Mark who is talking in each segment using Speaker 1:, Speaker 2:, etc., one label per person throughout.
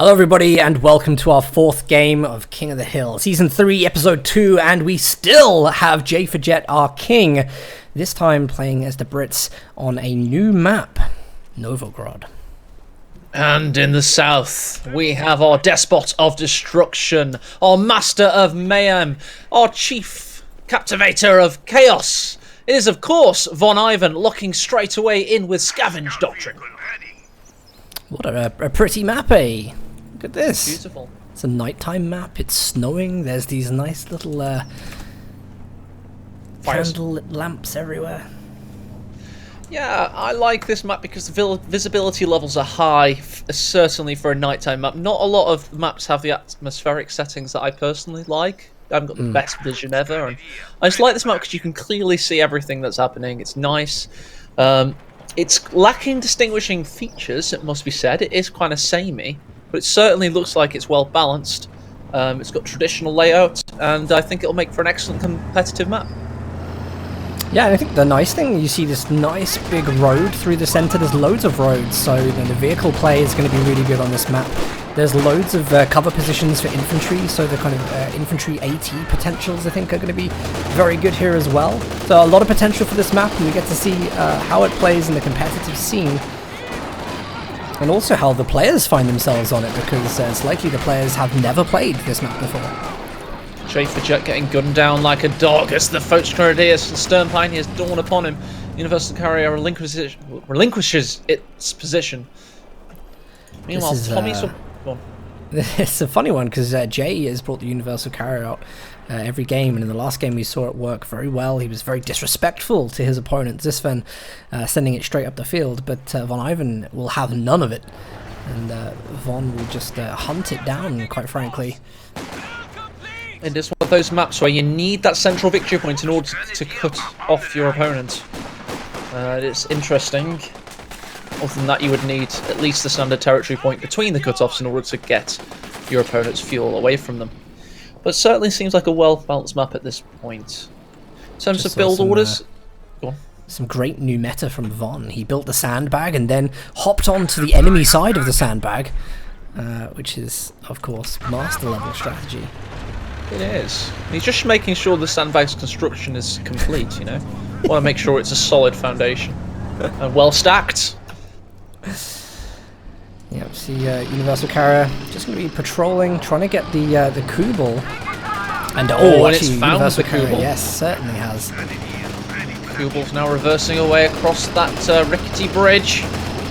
Speaker 1: Hello everybody and welcome to our fourth game of King of the Hill, Season 3, Episode 2, and we still have J for Jet, our king, this time playing as the Brits on a new map, Novograd.
Speaker 2: And in the south, we have our Despot of Destruction, our Master of Mayhem, our Chief Captivator of Chaos. It is, of course, VONIVAN locking straight away in with Scavenge Doctrine.
Speaker 1: What a pretty map, eh? Look at this.
Speaker 2: Beautiful.
Speaker 1: It's a nighttime map, it's snowing, there's these nice little candle-lit lamps everywhere.
Speaker 2: Yeah, I like this map because the visibility levels are high, certainly for a nighttime map. Not a lot of maps have the atmospheric settings that I personally like. I haven't got the best vision ever. And I just like this map because you can clearly see everything that's happening. It's nice. It's lacking distinguishing features, it must be said. It is kind of samey, but it certainly looks like it's well balanced. It's got traditional layout, and I think it'll make for an excellent competitive map.
Speaker 1: Yeah, and I think the nice thing, you see this nice big road through the center. There's loads of roads, so the vehicle play is going to be really good on this map. There's loads of cover positions for infantry, so the kind of infantry AT potentials I think are going to be very good here as well. So a lot of potential for this map, and we get to see how it plays in the competitive scene. And also how the players find themselves on it, because it's likely the players have never played this map before.
Speaker 2: J for Jet getting gunned down like a dog as the Foch Grenadiers and Stern Pioneers dawn upon him. Universal Carrier relinquishes its position. Meanwhile, Tommy's...
Speaker 1: It's a funny one because Jay has brought the Universal Carrier out every game, and in the last game we saw it work very well. He was very disrespectful to his opponent Zisven, sending it straight up the field, but VONIVAN will have none of it, and Von will just hunt it down, quite frankly.
Speaker 2: It is one of those maps where you need that central victory point in order to cut off your opponent. It's interesting. Other than that, you would need at least the standard territory point between the cut-offs in order to get your opponent's fuel away from them. But it certainly seems like a well-balanced map at this point. In terms of build orders... Go on.
Speaker 1: Some great new meta from Von. He built the sandbag and then hopped onto the enemy side of the sandbag, which is, of course, master-level strategy.
Speaker 2: It is. He's just making sure the sandbag's construction is complete, you know? Want to make sure it's a solid foundation. And well-stacked.
Speaker 1: Yep, see Universal Carrier just going to be patrolling, trying to get the Kubel. And
Speaker 2: and
Speaker 1: actually,
Speaker 2: it's found
Speaker 1: Universal
Speaker 2: the
Speaker 1: Carrier,
Speaker 2: Kubel.
Speaker 1: yes, certainly has.
Speaker 2: Kubel's now reversing away across that rickety bridge,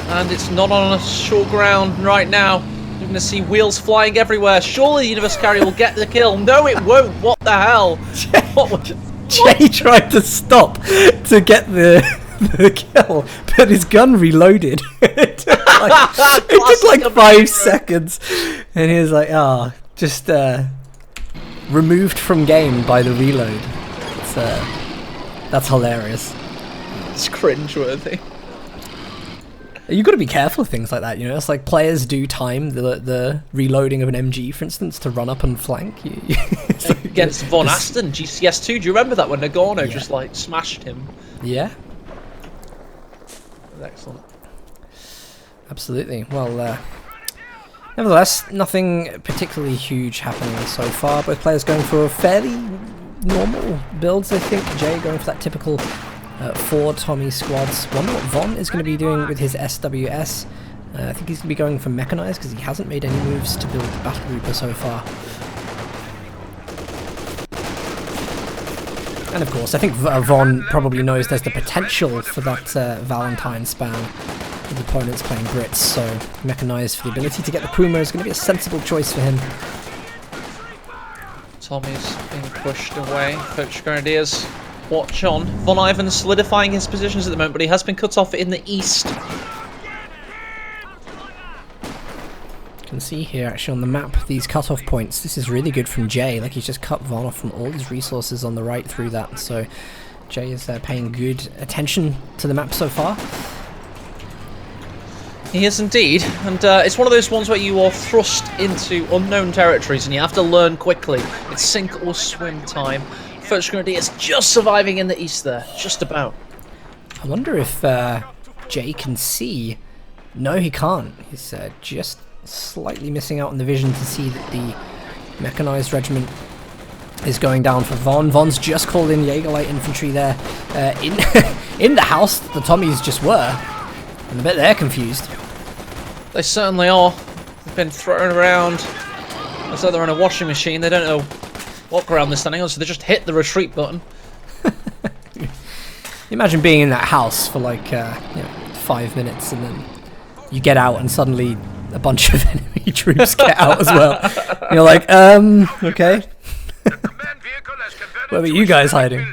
Speaker 2: and it's not on a short ground right now. You're going to see wheels flying everywhere. Surely the Universal Carrier will get the kill. No, it won't. What the hell?
Speaker 1: Jay tried to stop to get the kill, but his gun reloaded. it took like 5 seconds, and he was like, just removed from game by the reload. That's hilarious.
Speaker 2: It's cringeworthy.
Speaker 1: You've got to be careful of things like that, you know. It's like players do time the reloading of an MG, for instance, to run up and flank.
Speaker 2: Like against Von Aston, GCS2, do you remember that when Nagano just like smashed him?
Speaker 1: Yeah.
Speaker 2: Excellent.
Speaker 1: Absolutely. Well, nevertheless, nothing particularly huge happening so far. Both players going for fairly normal builds, I think. Jay going for that typical 4 Tommy squads. Wonder what Von is going to be doing with his SWS. I think he's going to be going for mechanized because he hasn't made any moves to build the Battle Reaper so far. And of course, I think Von probably knows there's the potential for that Valentine span with opponents playing Brits, so mechanized for the ability to get the Puma is going to be a sensible choice for him.
Speaker 2: Tommy's being pushed away. Coach Grenadiers watch on. VONIVAN solidifying his positions at the moment, but he has been cut off in the east.
Speaker 1: You can see here actually on the map these cut-off points. This is really good from Jay, like he's just cut Von off from all his resources on the right through that, so Jay is paying good attention to the map so far.
Speaker 2: He is indeed, and it's one of those ones where you are thrust into unknown territories and you have to learn quickly. It's sink or swim time. First Grenadiers just surviving in the east there, just about.
Speaker 1: I wonder if Jay can see. No, he can't. He's just slightly missing out on the vision to see that the mechanized regiment is going down for Von. Von's just called in Jägerlight infantry there in in the house that the Tommies just were. And I bet they're confused.
Speaker 2: They certainly are. They've been thrown around as though they're in a washing machine. They don't know what ground they're standing on, so they just hit the retreat button.
Speaker 1: Imagine being in that house for like 5 minutes and then you get out and suddenly a bunch of enemy troops get out as well. And you're like, okay. Where were you guys hiding?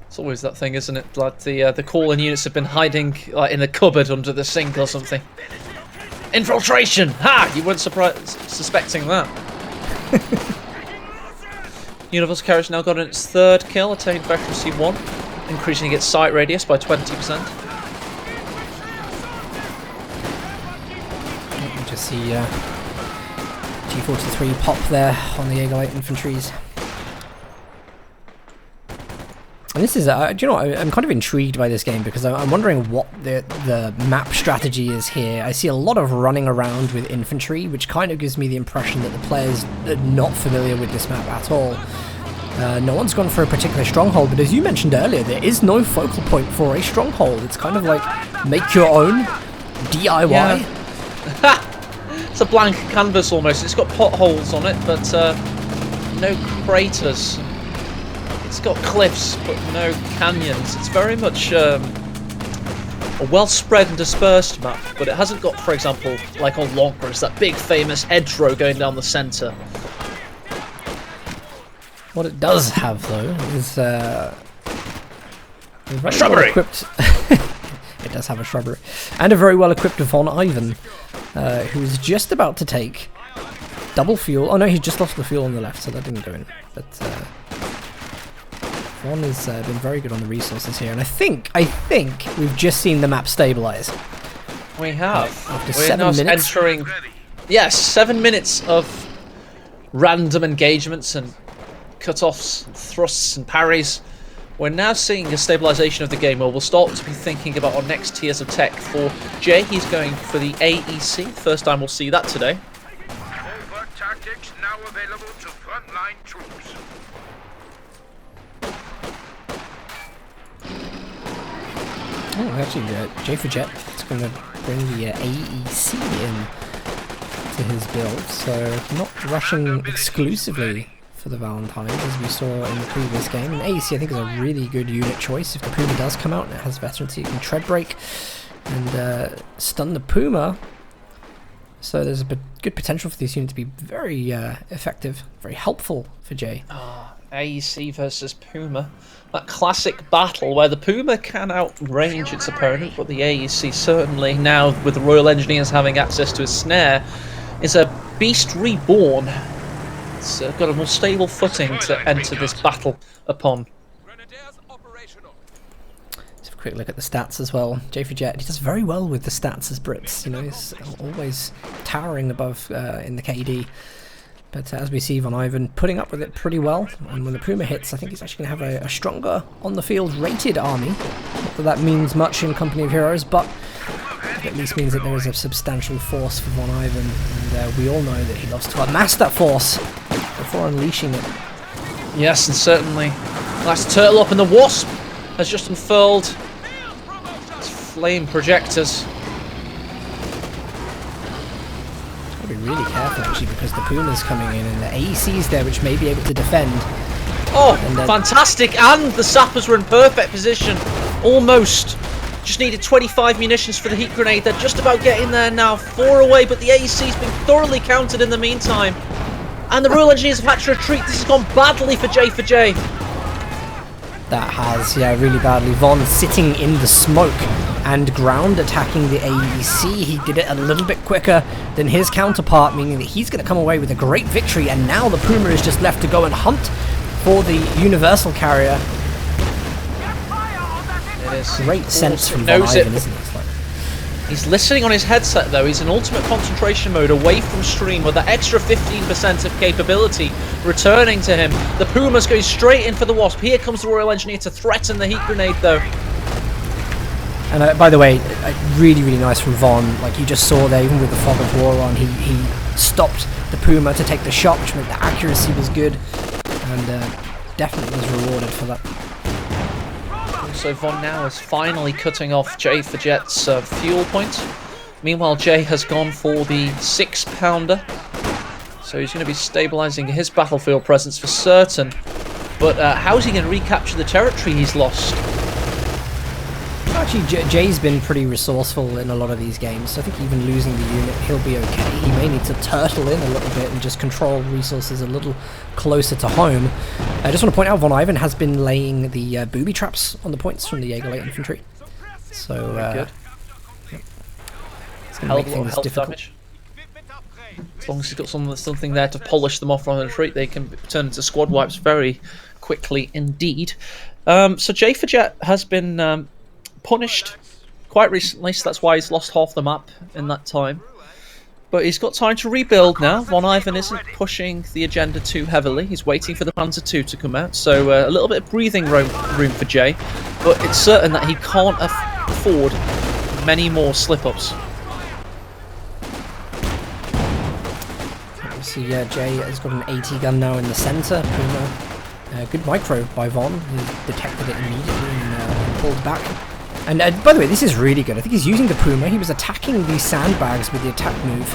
Speaker 2: It's always that thing, isn't it? Like the call-in units have been hiding like in a cupboard under the sink or something. Infiltration! Ha! You weren't suspecting that. Universal Carriage now got its 3rd kill, attained accuracy 1, increasing its sight radius by 20%.
Speaker 1: You can just see T-43 pop there on the Jägerlight infantries. And this is, do you know what, I'm kind of intrigued by this game because I'm wondering what the map strategy is here. I see a lot of running around with infantry, which kind of gives me the impression that the players are not familiar with this map at all. No one's gone for a particular stronghold, but as you mentioned earlier, there is no focal point for a stronghold. It's kind of like make your own DIY.
Speaker 2: Yeah. It's a blank canvas almost. It's got potholes on it, but no craters. It's got cliffs, but no canyons. It's very much a well-spread and dispersed map, but it hasn't got, for example, like on Longpress, that big famous hedgerow going down the centre.
Speaker 1: What it does have, though, is a
Speaker 2: shrubbery.
Speaker 1: Well-equipped it does have a shrubbery, and a very well-equipped VONIVAN, who's just about to take double fuel. Oh no, he's just lost the fuel on the left, so that didn't go in. But Von has been very good on the resources here, and I think we've just seen the map stabilize.
Speaker 2: We have.
Speaker 1: After
Speaker 2: We're
Speaker 1: 7 minutes.
Speaker 2: Entering, yes, 7 minutes of random engagements and cut-offs, and thrusts and parries. We're now seeing a stabilization of the game where we'll start to be thinking about our next tiers of tech. For Jay, he's going for the AEC. First time we'll see that today.
Speaker 3: Covert tactics now available to frontline troops.
Speaker 1: Oh, actually, J for Jet is going to bring the AEC in to his build, so not rushing exclusively for the Valentines as we saw in the previous game. And AEC I think is a really good unit choice. If the Puma does come out and it has veterancy, it can tread break and stun the Puma. So there's a good potential for this unit to be very effective, very helpful for Jay.
Speaker 2: AEC versus Puma. That classic battle where the Puma can outrange its opponent, but the AEC certainly, now with the Royal Engineers having access to a snare, is a beast reborn. It's got a more stable footing to enter this battle upon.
Speaker 1: Let's have a quick look at the stats as well. J for Jet, he does very well with the stats as Brits. You know, he's always towering above in the KD. But as we see VONIVAN putting up with it pretty well, and when the Puma hits, I think he's actually going to have a stronger on-the-field rated army. Not that that means much in Company of Heroes, but it at least means that there is a substantial force for VONIVAN, and we all know that he loves to amass that force before unleashing it.
Speaker 2: Yes, and certainly. Nice turtle up, and the Wasp has just unfurled its flame projectors.
Speaker 1: Be really careful actually, because the Puma's coming in and the AEC's there, which may be able to defend.
Speaker 2: Oh, fantastic! And the sappers were in perfect position. Almost. Just needed 25 munitions for the heat grenade. They're just about getting there now. 4 away, but the AEC's been thoroughly countered in the meantime. And the Royal Engineers have had to retreat. This has gone badly for J for J.
Speaker 1: That has, yeah, really badly. Von sitting in the smoke and ground attacking the AEC. He did it a little bit quicker than his counterpart, meaning that he's going to come away with a great victory, and now the Puma is just left to go and hunt for the universal carrier.
Speaker 2: It is
Speaker 1: great sense from VONIVAN, isn't it?
Speaker 2: He's listening on his headset though. He's in ultimate concentration mode, away from stream, with that extra 15% of capability returning to him. The Puma's going straight in for the Wasp. Here comes the Royal Engineer to threaten the heat grenade though.
Speaker 1: And by the way, really, really nice from Von. Like you just saw there, even with the Fog of War on, he stopped the Puma to take the shot, which meant the accuracy was good, and definitely was rewarded for that.
Speaker 2: So Von now is finally cutting off Jay for Jet's fuel point. Meanwhile, Jay has gone for the 6-pounder. So he's going to be stabilising his battlefield presence for certain. But how's he going to recapture the territory he's lost?
Speaker 1: Actually, Jay's been pretty resourceful in a lot of these games, so I think even losing the unit, he'll be okay. He may need to turtle in a little bit and just control resources a little closer to home. I just want to point out, VONIVAN has been laying the booby traps on the points from the Jaeger Light Infantry. So,
Speaker 2: good.
Speaker 1: It's going to make things difficult.
Speaker 2: Damage. As long as he's got something there to polish them off on a retreat, they can turn into squad wipes very quickly indeed. So Jay for Jet has been punished quite recently, so that's why he's lost half the map in that time. But he's got time to rebuild now. VONIVAN isn't pushing the agenda too heavily. He's waiting for the Panther 2 to come out, so a little bit of breathing room for Jay. But it's certain that he can't afford many more slip-ups.
Speaker 1: So yeah, Jay has got an AT gun now in the centre. Puma. Good micro by Von, who detected it immediately and pulled back. And by the way, this is really good. I think he's using the Puma. He was attacking these sandbags with the attack move.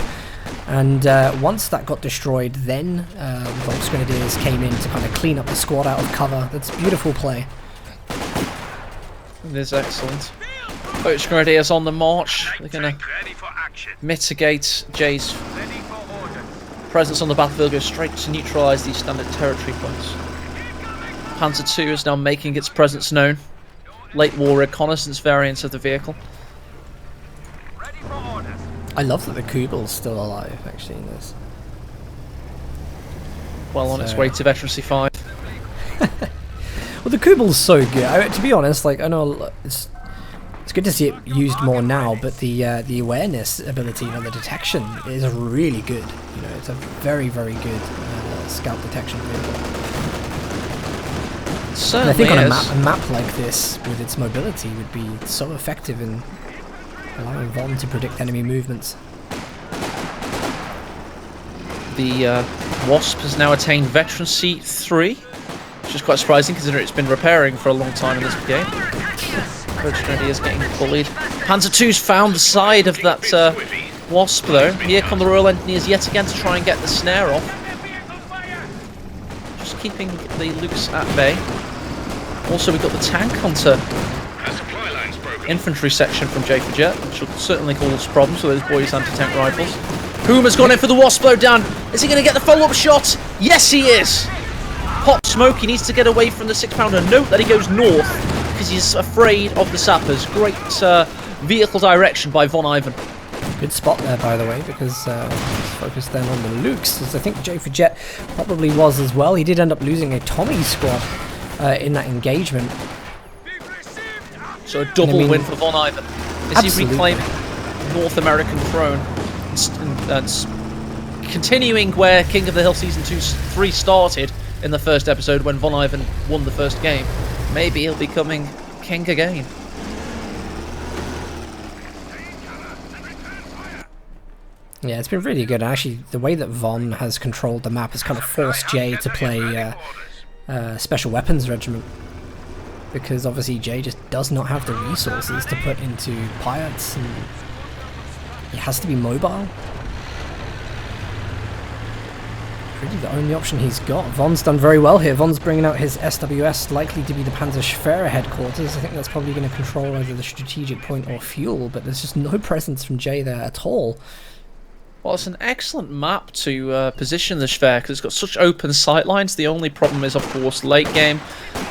Speaker 1: And once that got destroyed, then the Volks Grenadiers came in to kind of clean up the squad out of cover. That's beautiful play.
Speaker 2: It is excellent. KotH Grenadiers on the march. They're going to mitigate Jay's presence on the battlefield, go straight to neutralise these standard territory points. Panther 2 is now making its presence known. Late war reconnaissance variant of the vehicle.
Speaker 1: I love that the Kugel's still alive, actually, in this.
Speaker 2: Well on its way to Veterancy 5.
Speaker 1: Well, the Kugel's so good. To be honest, like I know it's good to see it used more now, but the awareness ability and the detection is really good. You know, it's a very, very good scout detection vehicle. And I think on a map like this, with its mobility, would be so effective in allowing Von to predict enemy movements.
Speaker 2: The Wasp has now attained Veterancy 3, which is quite surprising considering it's been repairing for a long time in this game. KotH Grenadiers getting bullied. Panther 2's found the side of that Wasp though. Here come the Royal Engineers yet again to try and get the snare off. Just keeping the Lukes at bay. Also, we've got the Tank Hunter infantry section from Jay for Jet, which will certainly cause problems for those boys' anti-tank rifles. Puma's gone in for the Wasp blowdown. Is he going to get the follow-up shot? Yes, he is. Hot smoke. He needs to get away from the 6-pounder. Note that he goes north because he's afraid of the sappers. Great vehicle direction by VONIVAN.
Speaker 1: Good spot there, by the way, because focused then on the Lukes, as I think Jay for Jet probably was as well. He did end up losing a Tommy squad in that engagement.
Speaker 2: So a double win for VONIVAN. Is he reclaiming North American throne and continuing where King of the Hill Season 3 started in the first episode when VONIVAN won the first game? Maybe he'll be becoming king again.
Speaker 1: Yeah, it's been really good. Actually, the way that Von has controlled the map has kind of forced Jay to play Special Weapons Regiment. Because obviously Jay just does not have the resources to put into pilots, and he has to be mobile. Really the only option he's got. Von's done very well here. Von's bringing out his SWS, likely to be the Panzer Schwerer headquarters. I think that's probably going to control either the strategic point or fuel, but there's just no presence from Jay there at all.
Speaker 2: Well, it's an excellent map to position the Schwerer because it's got such open sight lines. The only problem is, of course, late game.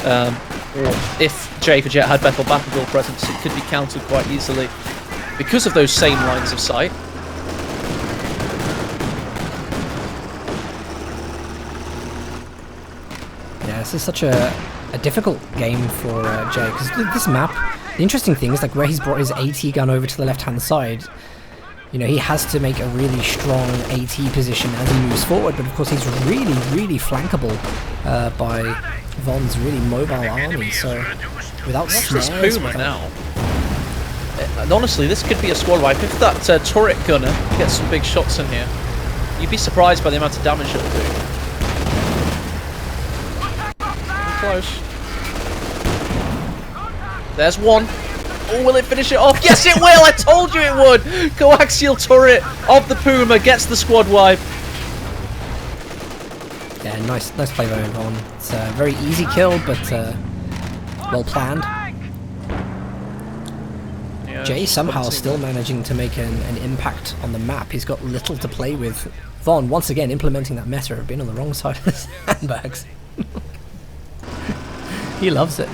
Speaker 2: Or if Jay for Jet had better battlefield presence, it could be countered quite easily because of those same lines of sight.
Speaker 1: Yeah, this is such a difficult game for Jay, because this map, the interesting thing is like where he's brought his AT gun over to the left-hand side. You know, he has to make a really strong AT position as he moves forward, but of course he's really, really flankable by Von's really mobile army, so without snares...
Speaker 2: Puma now. And honestly, this could be a squad wipe. If that turret gunner gets some big shots in here, you'd be surprised by the amount of damage it'll do. Close. There's one. Oh, will it finish it off? Yes, it will! I told you it would! Coaxial turret of the Puma gets the squad wipe.
Speaker 1: Yeah, nice play by Von. It's a very easy kill, but well planned.
Speaker 2: Yeah,
Speaker 1: Jay somehow still managing to make an impact on the map. He's got little to play with. Von, once again, implementing that meta of being on the wrong side of the sandbags. He loves it.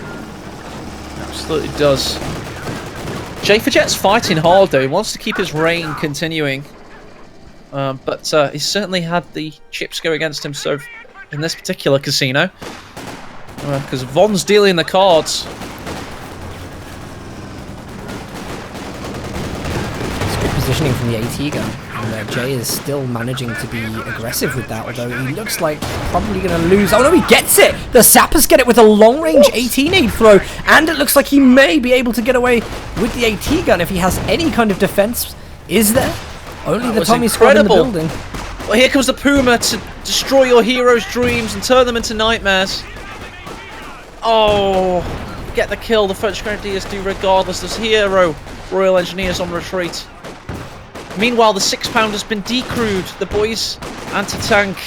Speaker 2: Absolutely does. J4Jet's fighting hard though. He wants to keep his reign continuing. But he's certainly had the chips go against him so in this particular casino. Because Von's dealing the cards.
Speaker 1: It's good positioning from the AT gun. And Jay is still managing to be aggressive with that, although he looks like probably going to lose. Oh no, he gets it! The Sappers get it with a long-range AT nade throw, and it looks like he may be able to get away with the AT gun if he has any kind of defense. Is there? Only the Tommy squad in the building.
Speaker 2: Well, here comes the Puma to destroy your hero's dreams and turn them into nightmares. Oh, get the kill. The French Grenadiers do regardless. There's hero Royal Engineers on retreat. Meanwhile, the 6-pounder's been decrewed. The boys, anti-tank,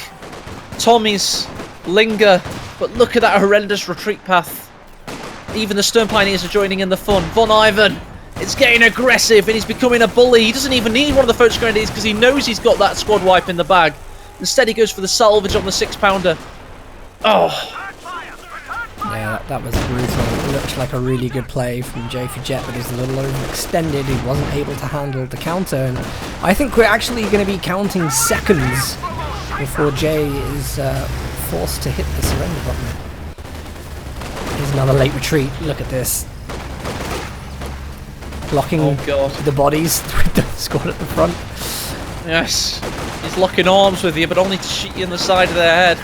Speaker 2: Tommies, linger. But look at that horrendous retreat path. Even the Stern Pioneers are joining in the fun. VONIVAN, it's getting aggressive and he's becoming a bully. He doesn't even need one of the French Grenadiers because he knows he's got that squad wipe in the bag. Instead, he goes for the salvage on the 6-pounder. Oh.
Speaker 1: Yeah, that was brutal. It looked like a really good play from J4Jet, but he's a little overextended. He wasn't able to handle the counter, and I think we're actually going to be counting seconds before Jay is forced to hit the surrender button. Here's another late retreat. Look at this. Blocking the bodies with the squad at the front.
Speaker 2: Yes, he's locking arms with you, but only to shoot you in the side of their head.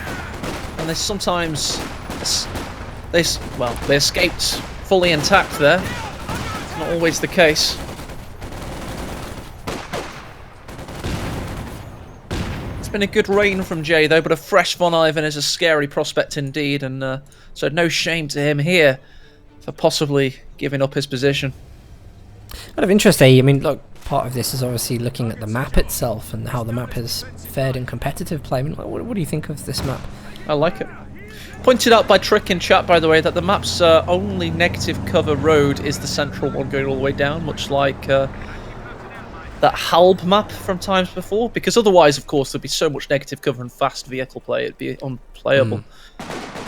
Speaker 2: And they sometimes... They escaped fully intact there. It's not always the case. It's been a good reign from Jay though, but a fresh VONIVAN is a scary prospect indeed, and so no shame to him here for possibly giving up his position.
Speaker 1: Out of interest, I mean, look, part of this is obviously looking at the map itself and how the map has fared in competitive play. I mean, what do you think of this map?
Speaker 2: I like it. Pointed out by Trick in chat, by the way, that the map's only negative cover road is the central one going all the way down, much like that Halb map from times before, because otherwise, of course, there'd be so much negative cover and fast vehicle play, it'd be unplayable.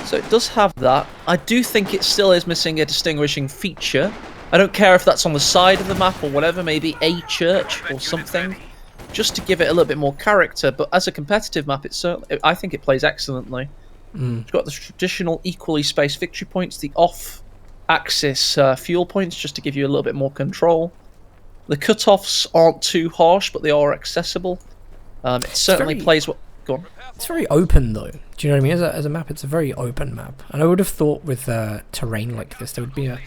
Speaker 2: So it does have that. I do think it still is missing a distinguishing feature. I don't care if that's on the side of the map or whatever, maybe a church or something, just to give it a little bit more character, but as a competitive map, I think it plays excellently. It's got the traditional equally spaced victory points, the off-axis fuel points, just to give you a little bit more control. The cut-offs aren't too harsh, but they are accessible. It certainly plays what... Go on.
Speaker 1: It's very open, though. Do you know what I mean? As a map, it's a very open map. And I would have thought with terrain like this, there would be a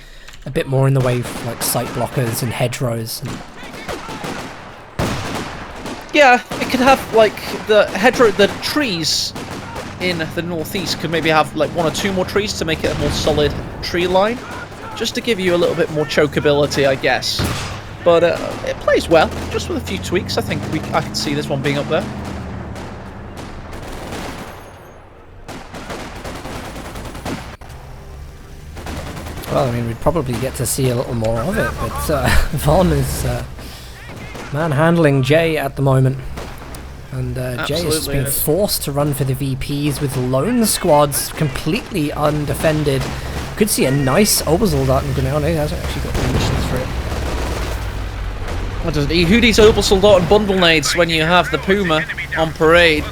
Speaker 1: bit more in the way of like sight blockers and hedgerows.
Speaker 2: Yeah, it could have like the hedgerow, the trees in the northeast could maybe have like 1 or 2 more trees to make it a more solid tree line, just to give you a little bit more chokeability, I guess. But it plays well, just with a few tweaks. I think I can see this one being up there.
Speaker 1: Well, I mean, we'd probably get to see a little more of it, but Von is manhandling Jay at the moment. And Jay has been forced to run for the VPs with lone squads completely undefended. Could see a nice Obersoldaten grenade. Oh no, he hasn't actually got the munitions for it.
Speaker 2: What does he? Who needs Obersoldaten bundle nades when you have the Puma on parade?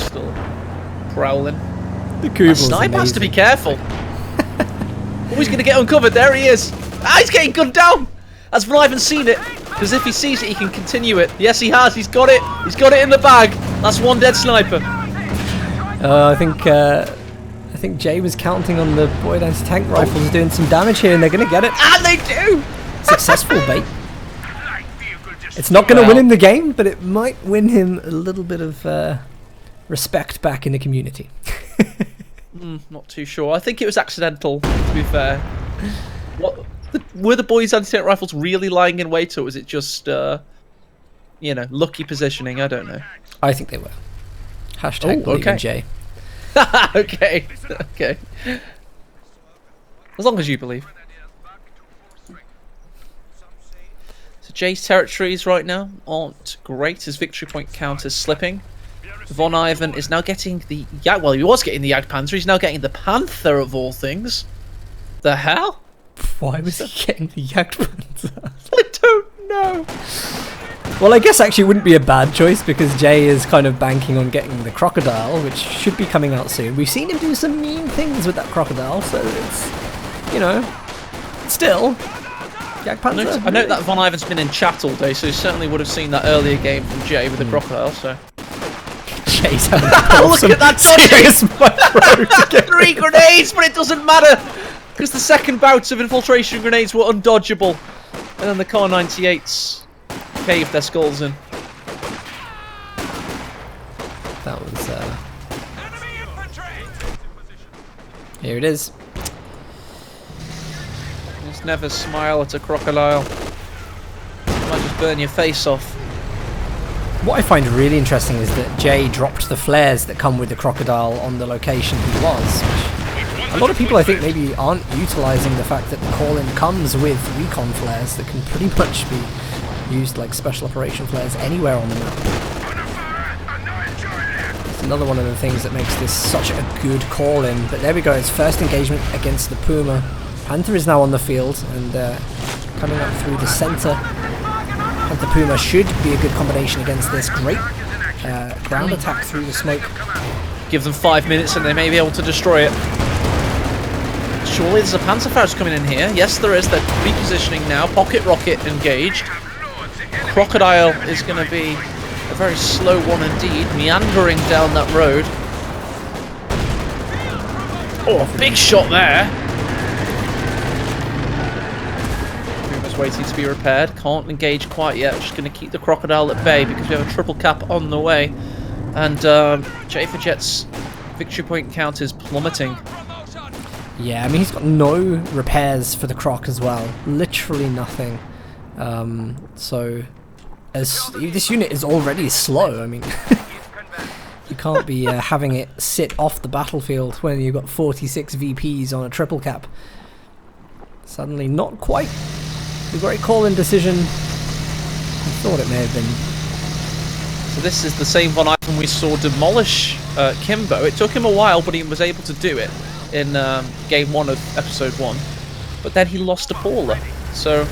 Speaker 2: Still prowling.
Speaker 1: The Kugel's
Speaker 2: sniper has to be careful. Always going to get uncovered. There he is. Ah, he's getting gunned down! Has VONIVAN seen it? Because if he sees it, he can continue it. Yes, he has. He's got it. He's got it in the bag. That's one dead sniper.
Speaker 1: I think I think Jay was counting on the Boyd anti-tank rifles doing some damage here, and they're going to get it.
Speaker 2: And they do!
Speaker 1: Successful bait. It's not going to win him the game, but it might win him a little bit of respect back in the community.
Speaker 2: Not too sure. I think it was accidental, to be fair. Were the boys' anti-tank rifles really lying in wait, or was it just, you know, lucky positioning? I don't know.
Speaker 1: I think they were. Hashtag believe in Jay.
Speaker 2: Okay. Okay. As long as you believe. So Jay's territories right now aren't great. His victory point count is slipping. VONIVAN is now getting the... well, he was getting the Panther. He's now getting the Panther of all things. The hell?
Speaker 1: Why was he getting the Panther?
Speaker 2: I don't know.
Speaker 1: Well, I guess actually it wouldn't be a bad choice because Jay is kind of banking on getting the crocodile, which should be coming out soon. We've seen him do some mean things with that crocodile, so it's, you know, still, Panther.
Speaker 2: I know that VONIVAN's been in chat all day, so he certainly would have seen that earlier game from Jay with the crocodile, so...
Speaker 1: Jay's having to pull
Speaker 2: Look
Speaker 1: some
Speaker 2: at that
Speaker 1: serious micro to get
Speaker 2: 3 grenades, but it doesn't matter! Because the second bout of infiltration grenades were undodgeable. And then the Car 98s caved their skulls in.
Speaker 1: That was, here it is.
Speaker 2: Just never smile at a crocodile. You might just burn your face off.
Speaker 1: What I find really interesting is that Jay dropped the flares that come with the crocodile on the location he was. A lot of people, I think, maybe aren't utilising the fact that the call-in comes with recon flares that can pretty much be used like special operation flares anywhere on the map. It's another one of the things that makes this such a good call-in. But there we go, it's first engagement against the Puma. Panther is now on the field and coming up through the centre. And the Puma should be a good combination against this. Great ground attack through the smoke.
Speaker 2: Give them 5 minutes and they may be able to destroy it. Surely there's a Panther Faust coming in here. Yes, there is. They're repositioning now. Pocket rocket engaged. Crocodile is going to be a very slow one indeed, meandering down that road. Oh, big shot there. Puma's waiting to be repaired. Can't engage quite yet. Just going to keep the Crocodile at bay because we have a triple cap on the way. And J4Jet's victory point count is plummeting.
Speaker 1: Yeah, I mean, he's got no repairs for the Croc as well. Literally nothing. So, as this unit is already slow, I mean, you can't be having it sit off the battlefield when you've got 46 VPs on a triple cap. Suddenly not quite the great call-in decision I thought it may have been.
Speaker 2: So this is the same VONIVAN we saw demolish Kimbo. It took him a while, but he was able to do it in game 1 of episode 1, but then he lost to Paula, so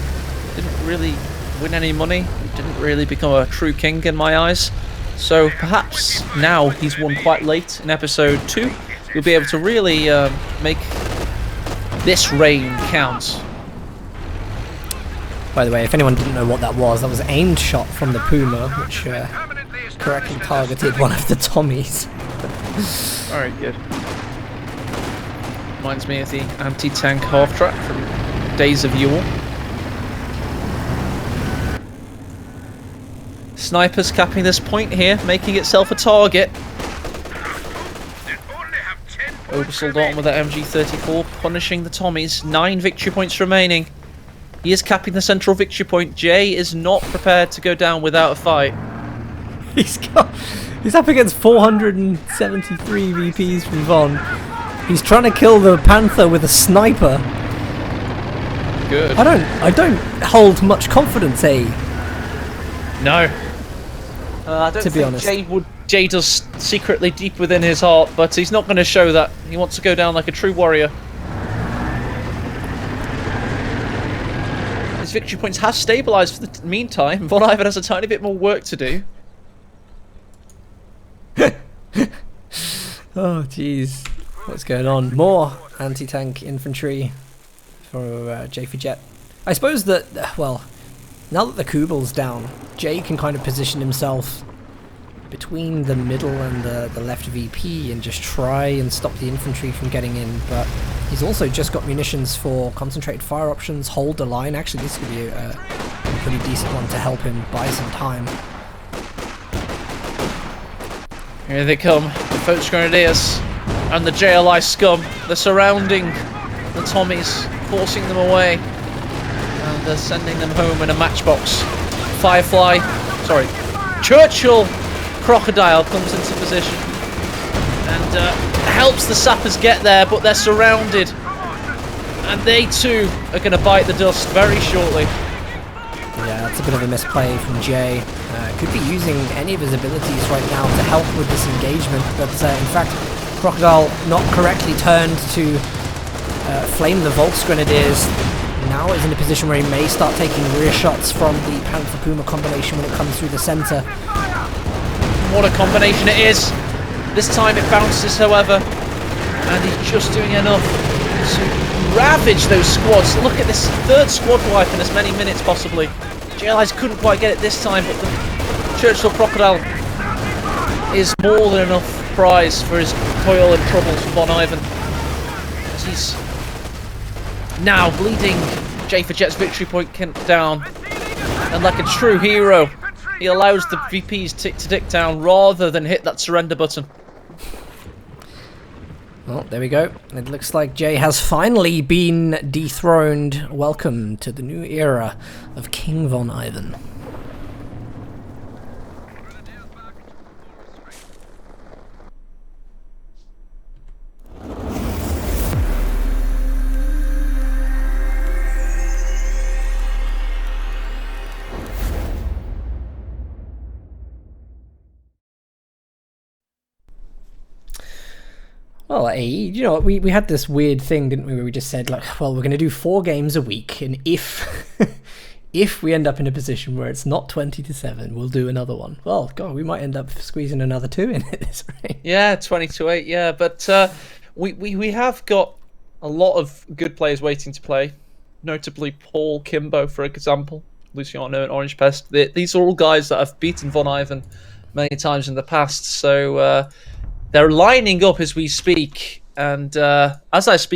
Speaker 2: didn't really win any money, didn't really become a true king in my eyes. So perhaps now he's won quite late in episode 2, we'll be able to really make this reign count.
Speaker 1: By the way, if anyone didn't know what that was aimed shot from the Puma, which correctly targeted one of the Tommies.
Speaker 2: Alright, good. Reminds me of the anti-tank half-track from Days of Yule. Sniper's capping this point here, making itself a target. Obersoldon with that MG34, punishing the Tommies. 9 victory points remaining. He is capping the central victory point. Jay is not prepared to go down without a fight.
Speaker 1: He's up against 473 VPs from Von. He's trying to kill the Panther with a sniper.
Speaker 2: Good.
Speaker 1: I don't hold much confidence, eh?
Speaker 2: No. I don't think
Speaker 1: honest.
Speaker 2: Jay does secretly deep within his heart, but he's not going to show that. He wants to go down like a true warrior. His victory points have stabilised for the meantime. VONIVAN has a tiny bit more work to do.
Speaker 1: Oh, jeez. What's going on? More anti-tank infantry for J4Jet. I suppose that, well, now that the Kugel's down, Jay can kind of position himself between the middle and the left VP and just try and stop the infantry from getting in, but he's also just got munitions for concentrated fire options, hold the line. Actually, this could be a pretty decent one to help him buy some time.
Speaker 2: Here they come, the Foch Grenadiers and the JLI scum. They're surrounding the Tommies, forcing them away, and they're sending them home in a matchbox. Churchill Crocodile comes into position and helps the sappers get there, but they're surrounded, and they too are going to bite the dust very shortly.
Speaker 1: Yeah, that's a bit of a misplay from Jay. Could be using any of his abilities right now to help with this engagement, but in fact, Crocodile not correctly turned to flame the Volks Grenadiers. Now is in a position where he may start taking rear shots from the Panther Puma combination when it comes through the centre.
Speaker 2: What a combination it is! This time it bounces, however, and he's just doing enough to ravage those squads. Look at this third squad wipe in as many minutes possibly. JLIs couldn't quite get it this time, but the Churchill Crocodile is more than enough prize for his toil and troubles for Von Ivan. As he's now bleeding J for Jet's victory point down, and like a true hero, he allows the VPs to tick down rather than hit that surrender button.
Speaker 1: Well, there we go. It looks like Jay has finally been dethroned. Welcome to the new era of King Von Ivan. Well, you know, we had this weird thing, didn't we, where we just said, like, well, we're going to do 4 games a week, and if if we end up in a position where it's not 20-7, we'll do another one. Well, God, we might end up squeezing another 2 in at this rate. Yeah,
Speaker 2: 20-8, yeah, but we have got a lot of good players waiting to play, notably Paul Kimbo, for example, Luciano and Orange Pest. These are all guys that have beaten Von Ivan many times in the past, so they're lining up as we speak, and as I speak